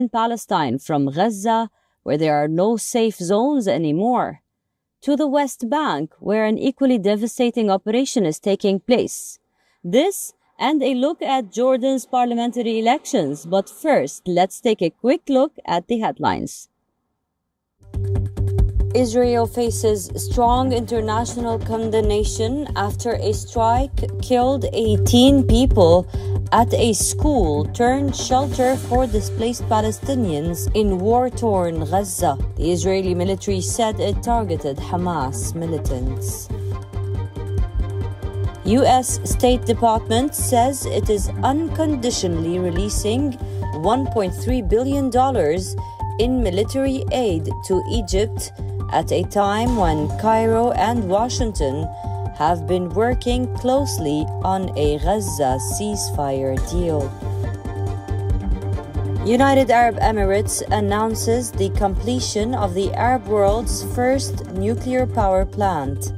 Palestine from Gaza, where there are no safe zones anymore, to the West Bank, where an equally devastating operation is taking place. This and a look at Jordan's parliamentary elections. But first, let's take a quick look at the headlines. Israel faces strong international condemnation after a strike killed 18 people at a school turned shelter for displaced Palestinians in war-torn Gaza. The Israeli military said it targeted Hamas militants. U.S. State Department says it is unconditionally releasing $1.3 billion in military aid to Egypt at a time when Cairo and Washington have been working closely on a Gaza ceasefire deal. United Arab Emirates announces the completion of the Arab world's first nuclear power plant,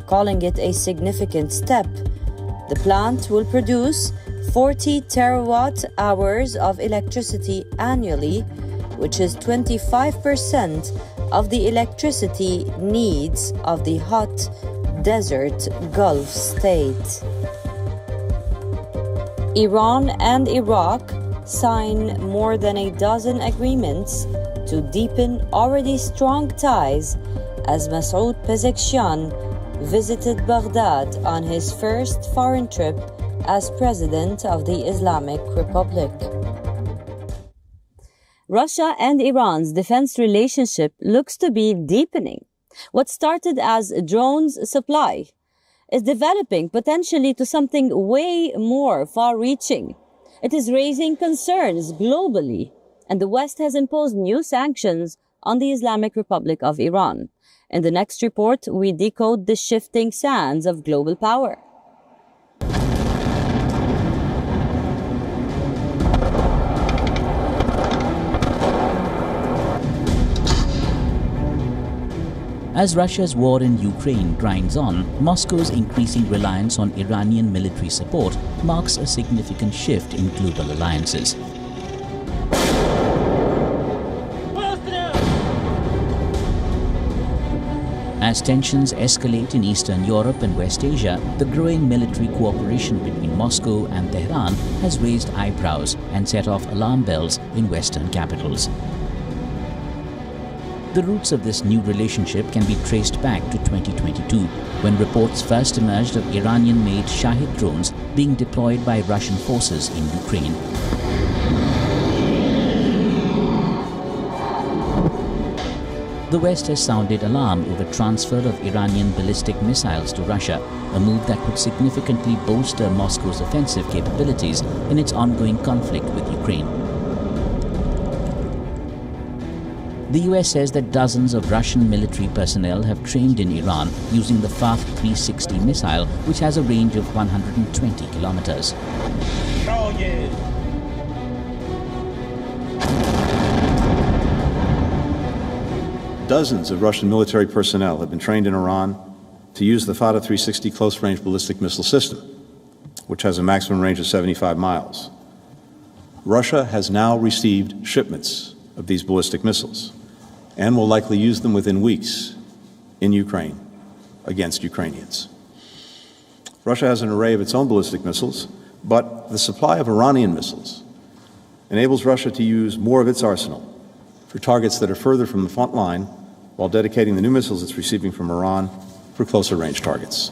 calling it a significant step. The plant will produce 40 terawatt-hours of electricity annually, which is 25% of the electricity needs of the hot desert Gulf state. Iran and Iraq sign more than a dozen agreements to deepen already strong ties as Masoud Pezeshkian visited Baghdad on his first foreign trip as president of the Islamic Republic. Russia and Iran's defense relationship looks to be deepening. What started as drones supply is developing potentially to something way more far-reaching. It is raising concerns globally, and the West has imposed new sanctions on the Islamic Republic of Iran. In the next report, we decode the shifting sands of global power. As Russia's war in Ukraine grinds on, Moscow's increasing reliance on Iranian military support marks a significant shift in global alliances. As tensions escalate in Eastern Europe and West Asia, the growing military cooperation between Moscow and Tehran has raised eyebrows and set off alarm bells in Western capitals. The roots of this new relationship can be traced back to 2022, when reports first emerged of Iranian-made Shahid drones being deployed by Russian forces in Ukraine. The West has sounded alarm over transfer of Iranian ballistic missiles to Russia, a move that could significantly bolster Moscow's offensive capabilities in its ongoing conflict with Ukraine. The US says that dozens of Russian military personnel have trained in Iran using the FAT 360 missile, which has a range of 120 kilometers. Dozens of Russian military personnel have been trained in Iran to use the FAT 360 close-range ballistic missile system, which has a maximum range of 75 miles. Russia has now received shipments of these ballistic missiles and will likely use them within weeks in Ukraine against Ukrainians. Russia has an array of its own ballistic missiles, but the supply of Iranian missiles enables Russia to use more of its arsenal for targets that are further from the front line, while dedicating the new missiles it's receiving from Iran for closer range targets.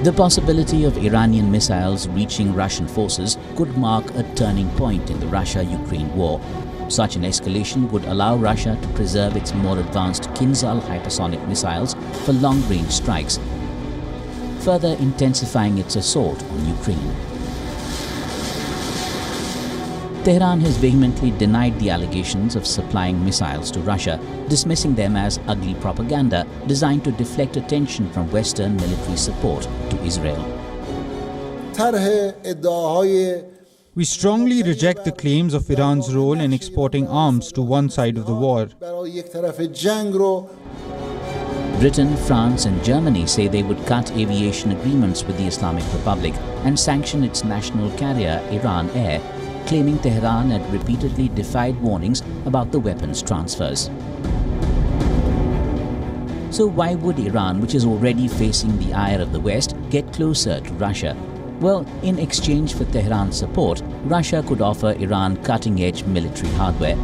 The possibility of Iranian missiles reaching Russian forces could mark a turning point in the Russia-Ukraine war. Such an escalation would allow Russia to preserve its more advanced Kinzhal hypersonic missiles for long-range strikes, further intensifying its assault on Ukraine. Tehran has vehemently denied the allegations of supplying missiles to Russia, dismissing them as ugly propaganda designed to deflect attention from Western military support to Israel. We strongly reject the claims of Iran's role in exporting arms to one side of the war. Britain, France and Germany say they would cut aviation agreements with the Islamic Republic and sanction its national carrier, Iran Air. claiming Tehran had repeatedly defied warnings about the weapons transfers. So why would Iran, which is already facing the ire of the West, get closer to Russia? Well, in exchange for Tehran's support, Russia could offer Iran cutting-edge military hardware.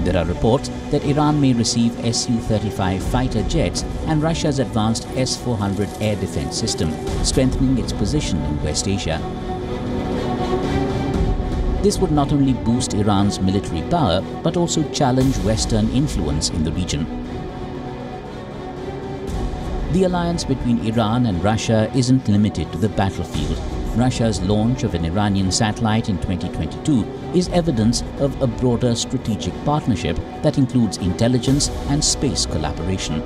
There are reports that Iran may receive Su-35 fighter jets and Russia's advanced S-400 air defense system, strengthening its position in West Asia. This would not only boost Iran's military power, but also challenge Western influence in the region. The alliance between Iran and Russia isn't limited to the battlefield. Russia's launch of an Iranian satellite in 2022 is evidence of a broader strategic partnership that includes intelligence and space collaboration.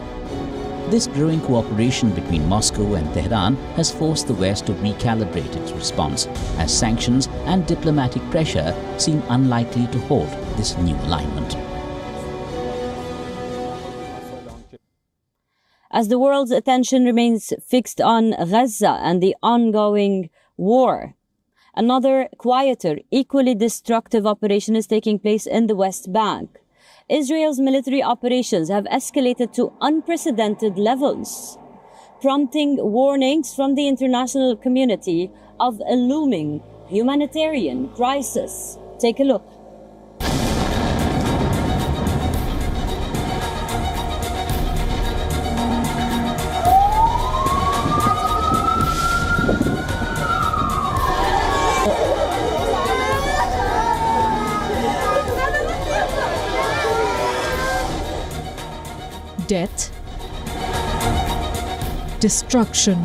This growing cooperation between Moscow and Tehran has forced the West to recalibrate its response, as sanctions and diplomatic pressure seem unlikely to halt this new alignment. As the world's attention remains fixed on Gaza and the ongoing war, another quieter, equally destructive operation is taking place in the West Bank. Israel's military operations have escalated to unprecedented levels, prompting warnings from the international community of a looming humanitarian crisis. Take a look. Death, destruction,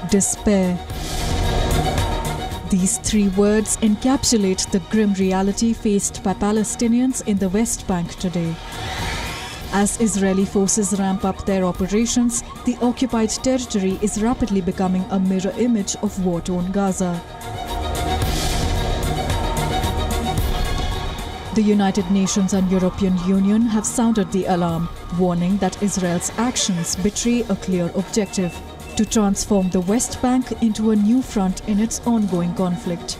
despair. These three words encapsulate the grim reality faced by Palestinians in the West Bank today. As Israeli forces ramp up their operations, the occupied territory is rapidly becoming a mirror image of war-torn Gaza. The United Nations and European Union have sounded the alarm, warning that Israel's actions betray a clear objective: to transform the West Bank into a new front in its ongoing conflict.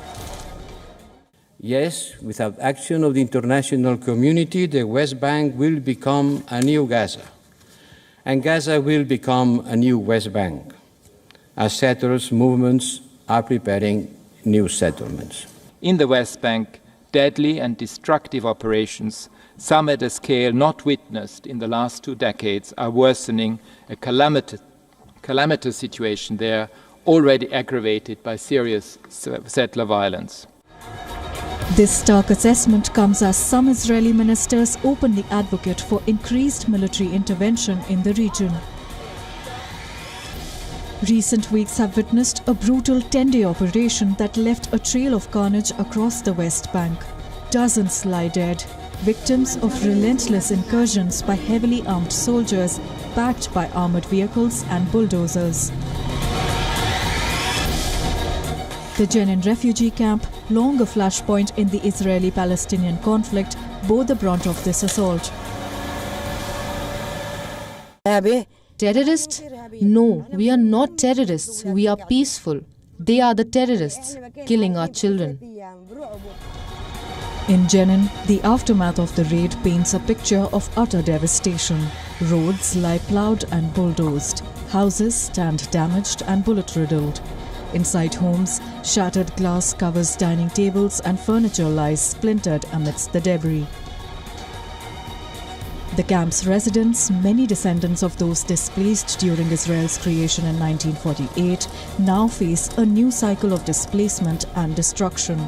Yes, without action of the international community, the West Bank will become a new Gaza, and Gaza will become a new West Bank, as settlers' movements are preparing new settlements. In the West Bank, deadly and destructive operations, some at a scale not witnessed in the last 2 decades, are worsening a calamitous situation there, already aggravated by serious settler violence. This stark assessment comes as some Israeli ministers openly advocate for increased military intervention in the region. Recent weeks have witnessed a brutal 10-day operation that left a trail of carnage across the West Bank. Dozens lie dead, victims of relentless incursions by heavily armed soldiers backed by armored vehicles and bulldozers. The Jenin refugee camp, long a flashpoint in the Israeli-Palestinian conflict, bore the brunt of this assault. Terrorists? No, we are not terrorists. We are peaceful. They are the terrorists, killing our children. In Jenin, the aftermath of the raid paints a picture of utter devastation. Roads lie ploughed and bulldozed. Houses stand damaged and bullet-riddled. Inside homes, shattered glass covers dining tables and furniture lies splintered amidst the debris. The camp's residents, many descendants of those displaced during Israel's creation in 1948, now face a new cycle of displacement and destruction.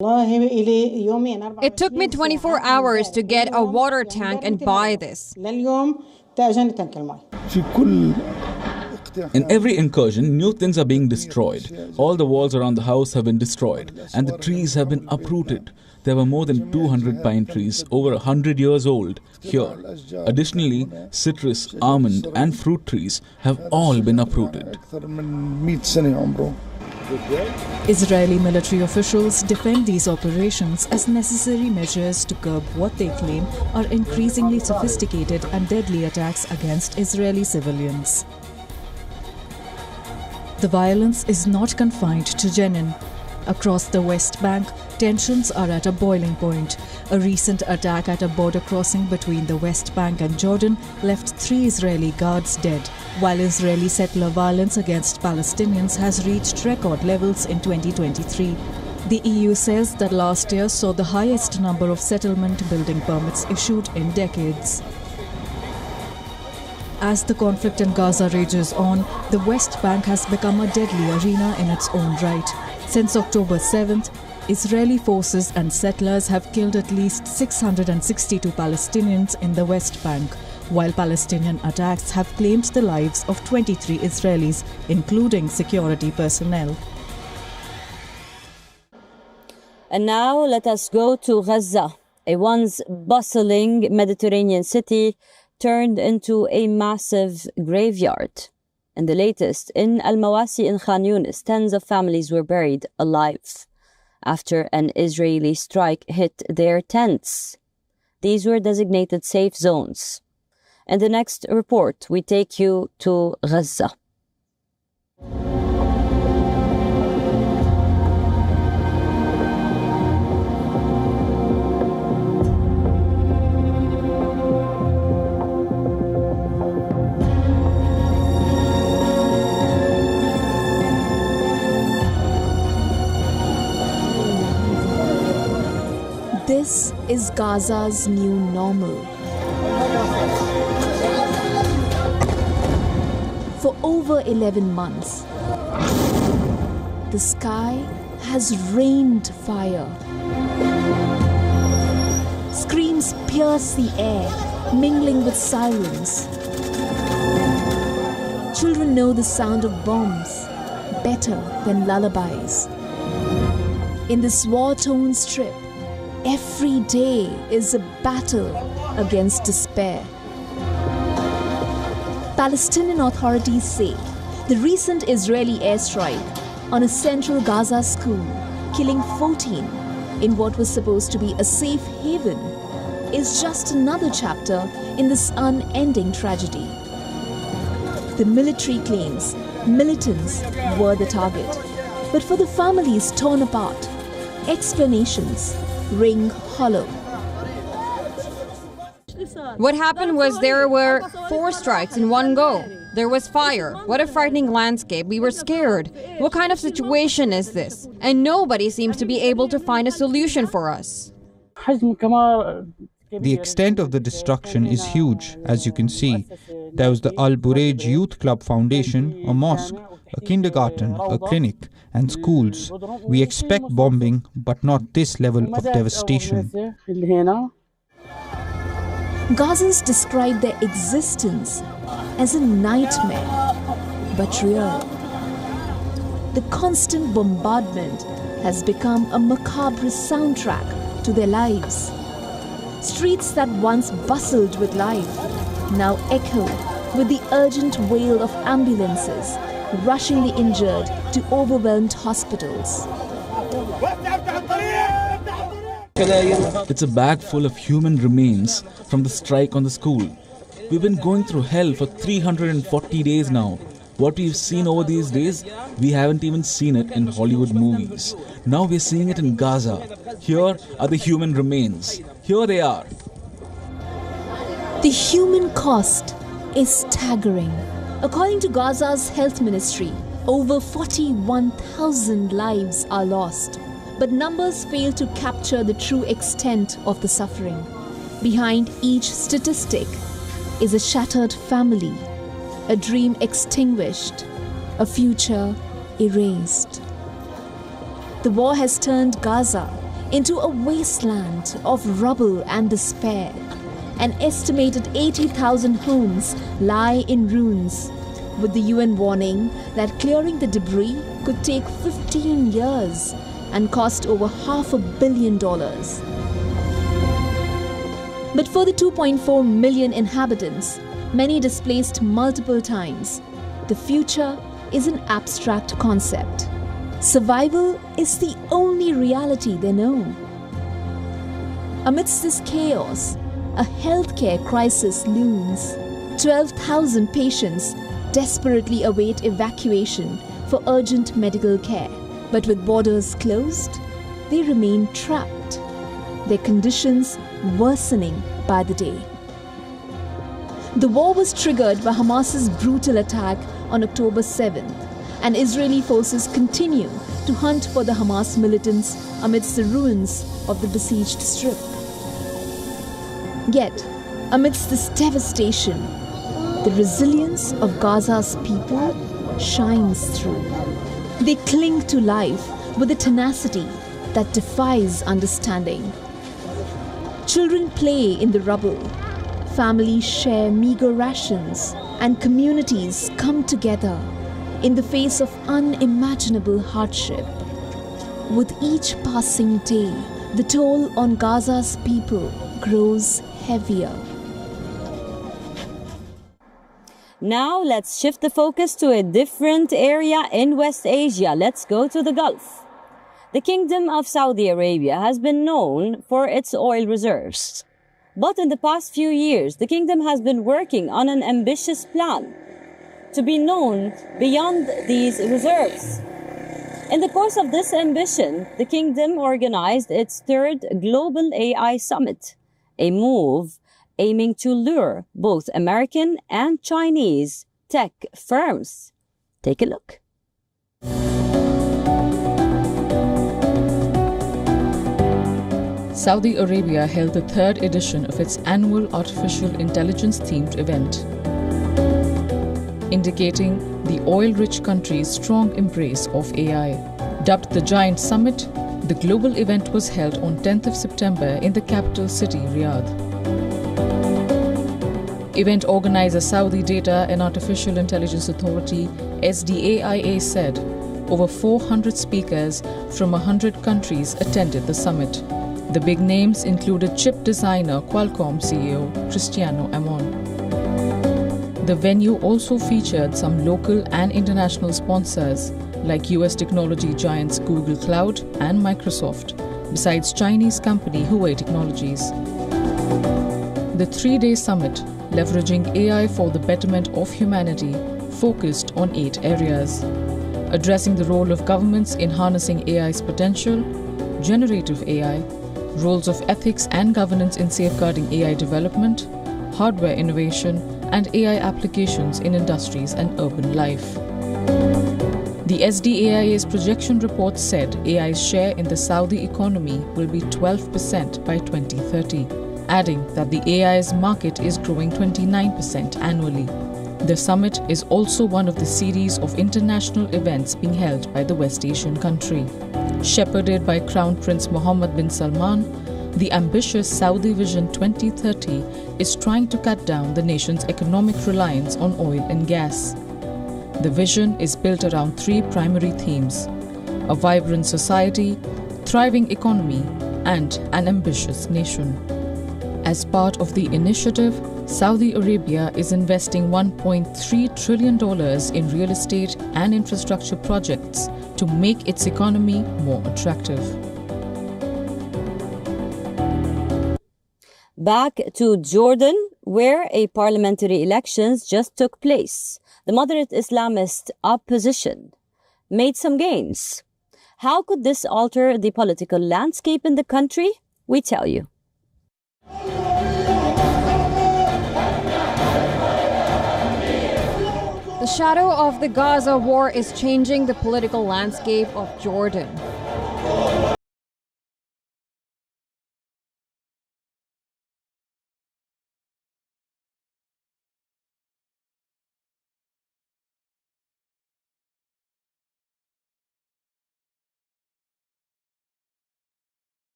It took me 24 hours to get a water tank and buy this. In every incursion, new things are being destroyed. All the walls around the house have been destroyed, and the trees have been uprooted. There were more than 200 pine trees, over 100 years old, here. Additionally, citrus, almond, and fruit trees have all been uprooted. Israeli military officials defend these operations as necessary measures to curb what they claim are increasingly sophisticated and deadly attacks against Israeli civilians. The violence is not confined to Jenin. Across the West Bank, tensions are at a boiling point. A recent attack at a border crossing between the West Bank and Jordan left 3 Israeli guards dead, while Israeli settler violence against Palestinians has reached record levels in 2023. The EU says that last year saw the highest number of settlement building permits issued in decades. As the conflict in Gaza rages on, the West Bank has become a deadly arena in its own right. Since October 7th, Israeli forces and settlers have killed at least 662 Palestinians in the West Bank, while Palestinian attacks have claimed the lives of 23 Israelis, including security personnel. And now let us go to Gaza, a once bustling Mediterranean city turned into a massive graveyard. And the latest, in Al-Mawasi in Khan Yunis, tens of families were buried alive after an Israeli strike hit their tents. These were designated safe zones. In the next report, we take you to Gaza. This is Gaza's new normal. For over 11 months, the sky has rained fire. Screams pierce the air, mingling with sirens. Children know the sound of bombs better than lullabies. In this war-torn strip, every day is a battle against despair. Palestinian authorities say the recent Israeli airstrike on a central Gaza school, killing 14 in what was supposed to be a safe haven, is just another chapter in this unending tragedy. The military claims militants were the target, but for the families torn apart, explanations ring hollow. What happened was there were 4 strikes in one go. There was fire. What a frightening landscape. We were scared. What kind of situation is this? And nobody seems to be able to find a solution for us. The extent of the destruction is huge, as you can see. There was the Al Burej Youth Club Foundation, a mosque, a kindergarten, a clinic, and schools. We expect bombing, but not this level of devastation. Gazans describe their existence as a nightmare, but real. The constant bombardment has become a macabre soundtrack to their lives. Streets that once bustled with life now echo with the urgent wail of ambulances rushing the injured to overwhelmed hospitals. It's a bag full of human remains from the strike on the school. We've been going through hell for 340 days now. What we've seen over these days, we haven't even seen it in Hollywood movies. Now we're seeing it in Gaza. Here are the human remains. Here they are. The human cost is staggering. According to Gaza's health ministry, over 41,000 lives are lost. But numbers fail to capture the true extent of the suffering. Behind each statistic is a shattered family, a dream extinguished, a future erased. The war has turned Gaza into a wasteland of rubble and despair. An estimated 80,000 homes lie in ruins, with the UN warning that clearing the debris could take 15 years and cost over $500 million. But for the 2.4 million inhabitants, many displaced multiple times, the future is an abstract concept. Survival is the only reality they know. Amidst this chaos, a healthcare crisis looms. 12,000 patients desperately await evacuation for urgent medical care. But with borders closed, they remain trapped, their conditions worsening by the day. The war was triggered by Hamas's brutal attack on October 7th, and Israeli forces continue to hunt for the Hamas militants amidst the ruins of the besieged strip. Yet, amidst this devastation, the resilience of Gaza's people shines through. They cling to life with a tenacity that defies understanding. Children play in the rubble, families share meager rations, and communities come together in the face of unimaginable hardship. With each passing day, the toll on Gaza's people grows heavier. Now let's shift the focus to a different area in West Asia. Let's go to the Gulf. The Kingdom of Saudi Arabia has been known for its oil reserves. But in the past few years, the kingdom has been working on an ambitious plan to be known beyond these reserves. In the course of this ambition, the kingdom organized its third Global AI Summit, a move aiming to lure both American and Chinese tech firms. Take a look. Saudi Arabia held the third edition of its annual artificial intelligence-themed event, indicating the oil-rich country's strong embrace of AI. Dubbed the Giant Summit, the global event was held on 10th of September in the capital city, Riyadh. Event organizer Saudi Data and Artificial Intelligence Authority (SDAIA) said over 400 speakers from 100 countries attended the summit. The big names included chip designer Qualcomm CEO Cristiano Amon. The venue also featured some local and international sponsors like US technology giants Google Cloud and Microsoft, besides Chinese company Huawei Technologies. The three-day summit, leveraging AI for the betterment of humanity, focused on 8 areas: addressing the role of governments in harnessing AI's potential, generative AI, roles of ethics and governance in safeguarding AI development, hardware innovation, and AI applications in industries and urban life. The SDAIA's projection report said AI's share in the Saudi economy will be 12% by 2030, adding that the AI's market is growing 29% annually. The summit is also one of the series of international events being held by the West Asian country. Shepherded by Crown Prince Mohammed bin Salman, the ambitious Saudi Vision 2030 is trying to cut down the nation's economic reliance on oil and gas. The vision is built around 3 primary themes: a vibrant society, thriving economy, and an ambitious nation. As part of the initiative, Saudi Arabia is investing $1.3 trillion in real estate and infrastructure projects to make its economy more attractive. Back to Jordan, where a parliamentary elections just took place. The moderate Islamist opposition made some gains. How could this alter the political landscape in the country? We tell you. The shadow of the Gaza war is changing the political landscape of Jordan.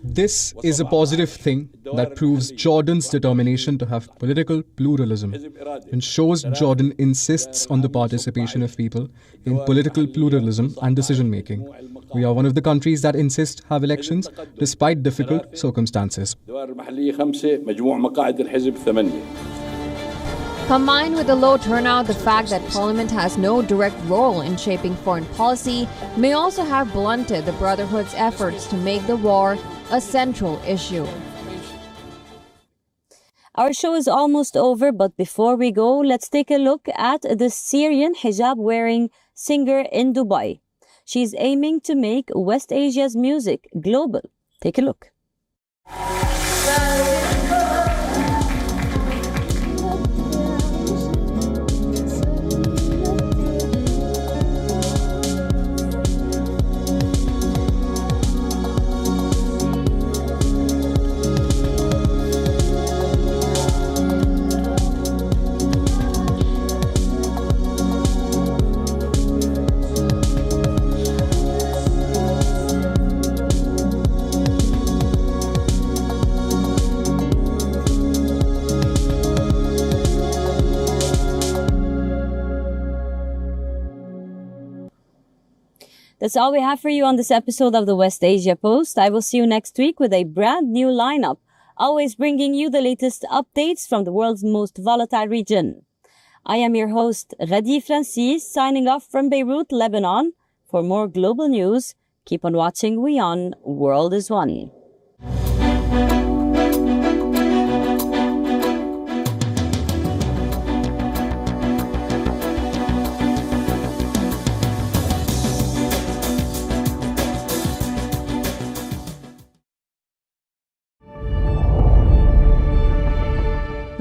This is a positive thing that proves Jordan's determination to have political pluralism and shows Jordan insists on the participation of people in political pluralism and decision-making. We are one of the countries that insist have elections despite difficult circumstances. Combined with the low turnout, the fact that Parliament has no direct role in shaping foreign policy may also have blunted the Brotherhood's efforts to make the war a central issue. Our show is almost over, but before we go, let's take a look at the Syrian hijab-wearing singer in Dubai. She's aiming to make West Asia's music global. Take a look. That's all we have for you on this episode of the West Asia Post. I will see you next week with a brand new lineup, always bringing you the latest updates from the world's most volatile region. I am your host, Radi Francis, signing off from Beirut, Lebanon. For more global news, keep on watching WION World is One.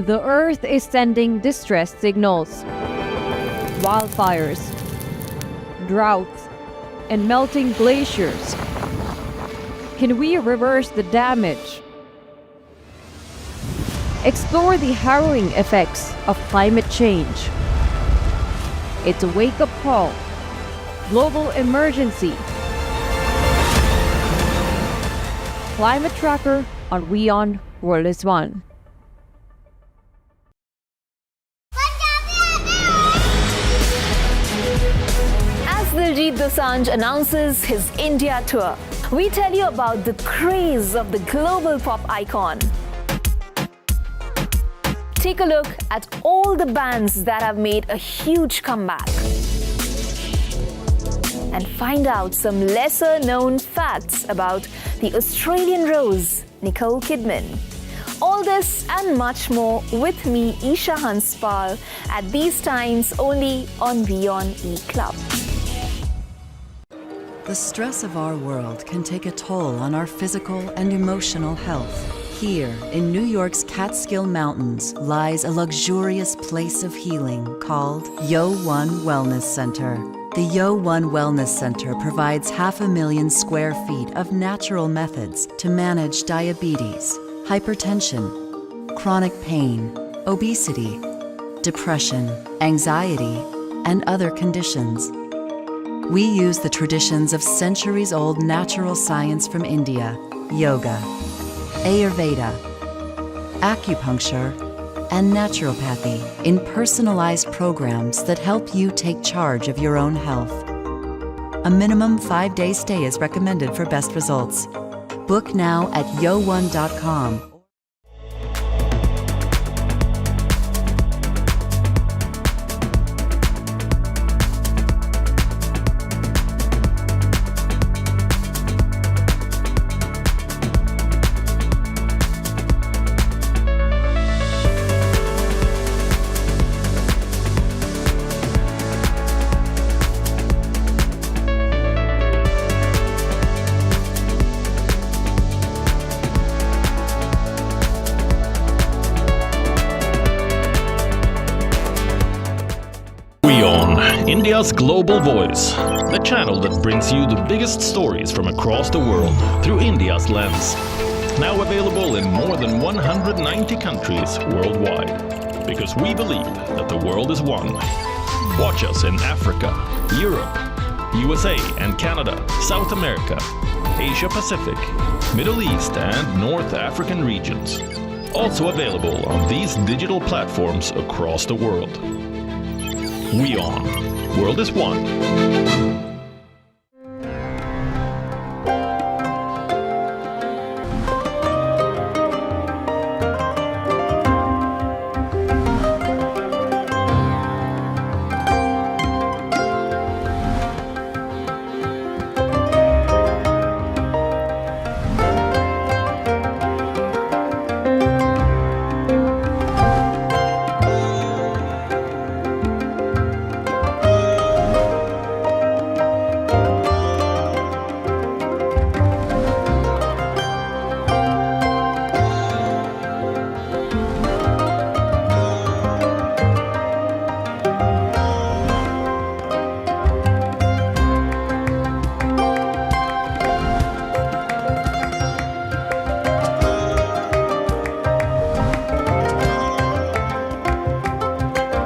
The Earth is sending distress signals. Wildfires, droughts, and melting glaciers. Can we reverse the damage? Explore the harrowing effects of climate change. It's a wake-up call. Global emergency. Climate Tracker on WION World is One. Diljit Dosanjh announces his India tour. We tell you about the craze of the global pop icon. Take a look at all the bands that have made a huge comeback. And find out some lesser known facts about the Australian Rose, Nicole Kidman. All this and much more with me, Isha Hanspal, at these times only on WION E-Club. The stress of our world can take a toll on our physical and emotional health. Here, in New York's Catskill Mountains, lies a luxurious place of healing called WION Wellness Center. The WION Wellness Center provides 500,000 square feet of natural methods to manage diabetes, hypertension, chronic pain, obesity, depression, anxiety, and other conditions. We use the traditions of centuries-old natural science from India, yoga, Ayurveda, acupuncture, and naturopathy in personalized programs that help you take charge of your own health. A minimum 5-day stay is recommended for best results. Book now at yowon.com. India's Global Voice, the channel that brings you the biggest stories from across the world through India's lens. Now available in more than 190 countries worldwide. Because we believe that the world is one. Watch us in Africa, Europe, USA and Canada, South America, Asia Pacific, Middle East and North African regions. Also available on these digital platforms across the world. WION. World is One.